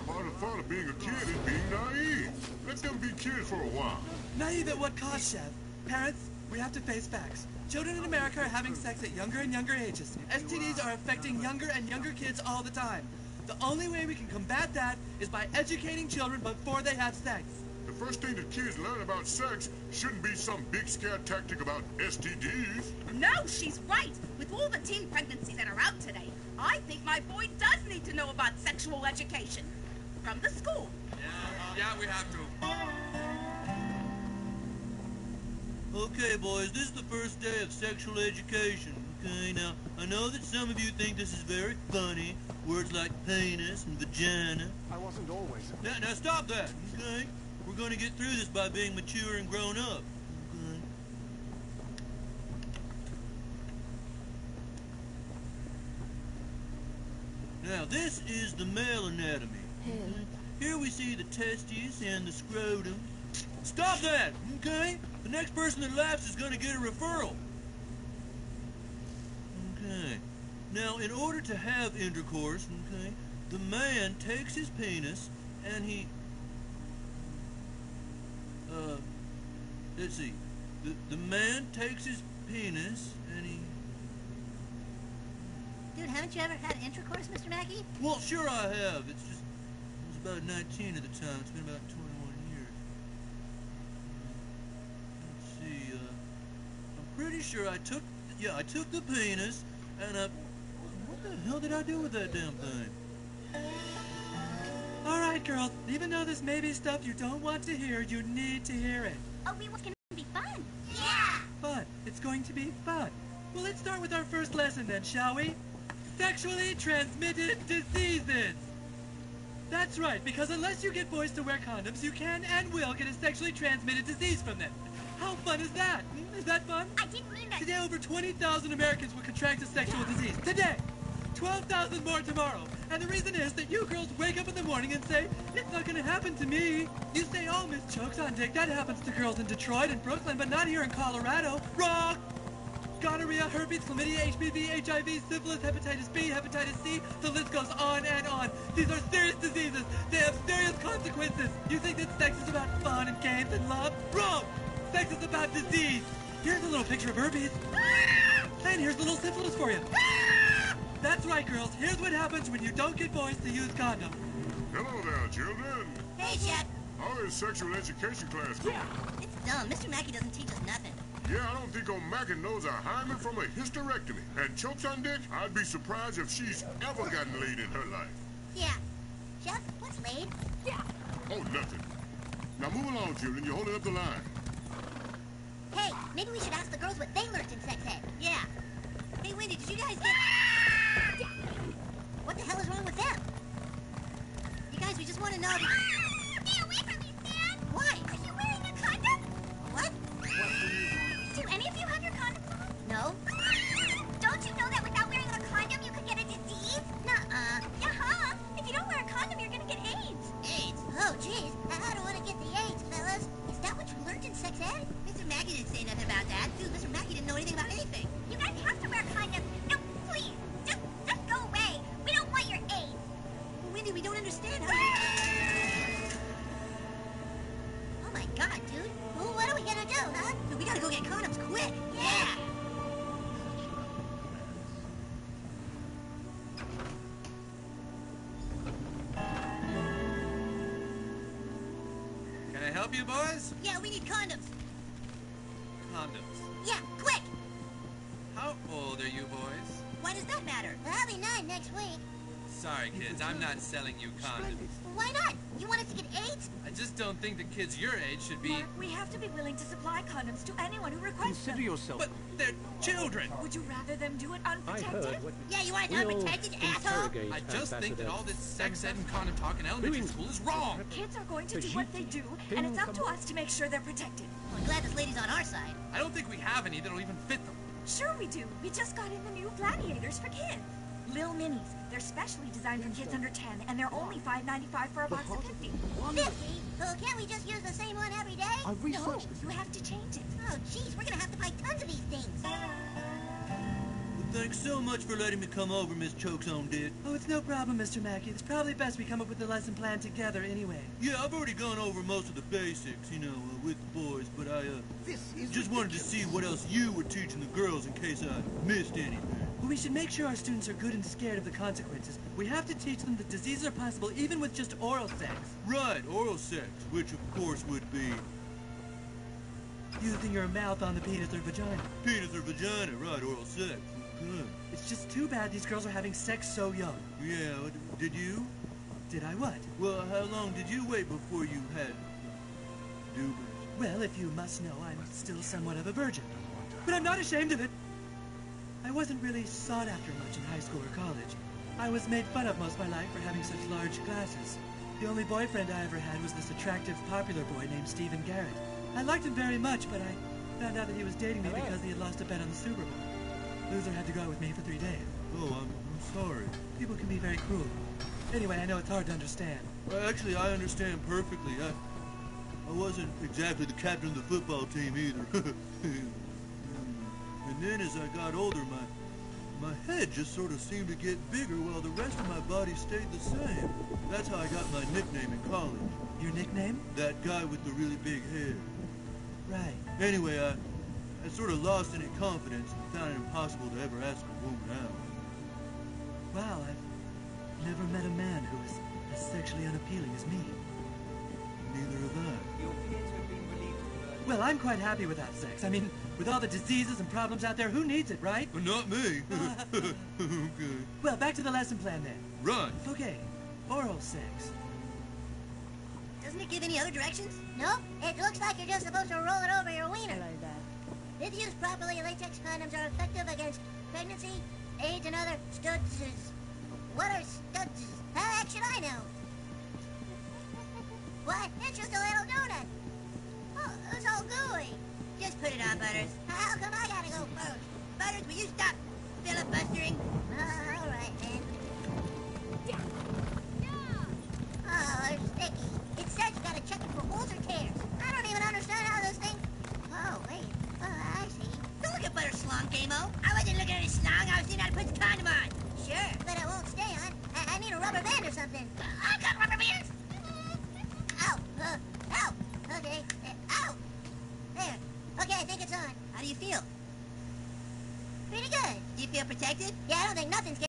T: Part of the fun of being a kid is being naive. Let them be kids for a while.
D: Naive at what cost, Chef? Parents, we have to face facts. Children in America are having sex at younger and younger ages. STDs are affecting younger and younger kids all the time. The only way we can combat that is by educating children before they have sex.
T: The first thing that kids learn about sex shouldn't be some big scare tactic about STDs.
S: No, she's right. With all the teen pregnancies that are out today, I think my boy does need to know about sexual education. From the school.
P: Yeah, we have to.
K: Okay, boys, this is the first day of sexual education. Okay, now, I know that some of you think this is very funny. Words like penis and vagina.
I: I wasn't always.
K: Now stop that, okay? We're going to get through this by being mature and grown up. Okay? Now, this is the male anatomy. Okay? Here we see the testes and the scrotum. Stop that, okay? The next person that laughs is going to get a referral. Okay. Now, in order to have intercourse, okay, the man takes his penis and he... let's see. The man takes his penis and he...
B: Dude, haven't you ever had intercourse, Mr. Mackey?
K: Well, sure I have. It's just... I was about 19 at the time. It's been about 21 years. Let's see, I'm pretty sure I took... Yeah, I took the penis and I... What the hell did I do with that damn thing?
D: All right, girls. Even though this may be stuff you don't want to hear, you need to hear it.
B: Oh, we want to be fun.
D: Yeah! Fun. It's going to be fun. Well, let's start with our first lesson then, shall we? Sexually transmitted diseases. That's right, because unless you get boys to wear condoms, you can and will get a sexually transmitted disease from them. How fun is that? Is that fun?
B: I didn't mean that.
D: Today, over 20,000 Americans will contract a sexual disease. Today! 12,000 more tomorrow. And the reason is that you girls wake up in the morning and say, it's not going to happen to me. You say, oh, Miss Chokes on Dick, that happens to girls in Detroit and Brooklyn, but not here in Colorado. Wrong! Gonorrhea, herpes, chlamydia, HPV, HIV, syphilis, hepatitis B, hepatitis C, the list goes on and on. These are serious diseases. They have serious consequences. You think that sex is about fun and games and love? Wrong! Sex is about disease. Here's a little picture of herpes. And here's a little syphilis for you. That's right, girls. Here's what happens when you don't get boys to use condoms.
T: Hello there, children.
B: Hey, Chef.
T: How is sexual education class going?
B: It's dumb. Mr. Mackey doesn't teach us nothing.
T: Yeah, I don't think old Mackin knows a hymen from a hysterectomy. And Chokes on Dick, I'd be surprised if she's ever gotten laid in her life.
B: Yeah. Chef, what's laid?
T: Yeah. Oh, nothing. Now move along, children. You're holding up the line.
B: Hey, maybe we should ask the girls what they learned in sex ed. Yeah. Hey, Wendy, did you guys get... What the hell is wrong with them? You guys, we just want to know...
S: Stay away from me, Stan!
B: Why?
S: Are you wearing a condom?
B: What?
S: Do any of you have your condoms on?
B: No.
S: Don't you know that without wearing a condom, you could get a disease?
B: Nuh-uh.
S: Yeah, if you don't wear a condom, you're gonna get AIDS.
B: AIDS? Oh, jeez. I don't want to get the AIDS, fellas. Is that what you learned in sex ed? Mr. Mackey didn't say nothing about that. Dude, Mr. Mackey didn't know anything about anything.
S: You guys have to wear condoms. No, please. Just go away. We don't want your AIDS.
B: Wendy, we don't understand how Oh my god, dude. Well, what are we gonna do, huh? Dude, we gotta go get condoms quick. Yeah!
P: Can I help you, boys?
B: Yeah, we need condoms.
P: Condoms.
B: Yeah, quick!
P: How old are you, boys?
B: Why does that matter? I'll be 9 next week.
P: Sorry, kids, I'm not selling you condoms.
B: Why not? You want us to get AIDS?
P: I just don't think that kids your age should be...
S: Mark, we have to be willing to supply condoms to anyone who requests
Q: Consider
S: them.
Q: yourself.
P: But they're children.
S: Would you rather them do it
Q: I
S: unprotected?
Q: heard what
B: Yeah, you want it unprotected, asshole?
P: I just think that all this sex ed and condom talk in elementary school is wrong.
S: Kids are going to do what they do, and it's up to us to make sure they're protected.
B: Well, I'm glad this lady's on our side.
P: I don't think we have any that'll even fit them.
S: Sure we do. We just got in the new gladiators for kids. Lil Minis. They're specially designed for kids under 10, and they're only $5.95 for a box of 50.
B: 50? Oh, can't we just use the same one every day?
S: No, you have to change it.
B: Oh, jeez, we're gonna have to buy tons of these things.
K: The Thanks so much for letting me come over, Miss Chokes on Dick.
F: Oh, it's no problem, Mr. Mackey. It's probably best we come up with the lesson plan together anyway.
K: Yeah, I've already gone over most of the basics, with the boys, but I, just wanted to see what else you were teaching the girls in case I missed anything.
F: Well, we should make sure our students are good and scared of the consequences. We have to teach them that diseases are possible even with just oral sex.
K: Right, oral sex, which of course would be...
F: using your mouth on the penis or vagina.
K: Penis or vagina, right, oral sex. Good.
F: It's just too bad these girls are having sex so young.
K: Yeah, did you?
F: Did I what?
K: Well, how long did you wait before you had... dubers?
F: Well, if you must know, I'm still somewhat of a virgin. But I'm not ashamed of it. I wasn't really sought after much in high school or college. I was made fun of most of my life for having such large glasses. The only boyfriend I ever had was this attractive, popular boy named Stephen Garrett. I liked him very much, but I found out that he was dating me because he had lost a bet on the Super Bowl. Loser had to go out with me for 3 days.
K: Oh, I'm sorry.
F: People can be very cruel. Anyway, I know it's hard to understand.
K: Well, actually, I understand perfectly. I wasn't exactly the captain of the football team either. And then as I got older, my head just sort of seemed to get bigger while the rest of my body stayed the same. That's how I got my nickname in college.
F: Your nickname?
K: That guy with the really big head.
F: Right.
K: Anyway, I sort of lost any confidence and found it impossible to ever ask a woman out.
F: Wow, I've never met a man who is as sexually unappealing as me.
K: Neither have I.
F: Well, I'm quite happy without sex. I mean, with all the diseases and problems out there, who needs it, right?
K: Not me. Okay.
F: Well, back to the lesson plan then.
K: Right.
F: Okay, oral sex.
B: Doesn't it give any other directions? Nope. It looks like you're just supposed to roll it over your wiener.
F: Like that.
B: If used properly, latex condoms are effective against pregnancy, AIDS, and other studses. What are studses? How the heck should I know? What? It's just a little donut. Oh, it's all gooey. Just put it on, Butters. How come I gotta go first? Butters, will you stop filibustering? All right, man. Oh, they're sticky. It says you gotta check it for holes or tears. I don't even understand how this thing... Oh, wait. Oh, I see. Don't look at Butters' schlong, Game-O. I wasn't looking at his schlong. I was seeing how to put the condom on. Sure, but it won't stay on. I need a rubber band or something. I've got rubber bands. Ow. Ow. Okay. Ow. There. Okay, I think it's on. How do you feel? Pretty good. Do you feel protected? Yeah, I don't think nothing's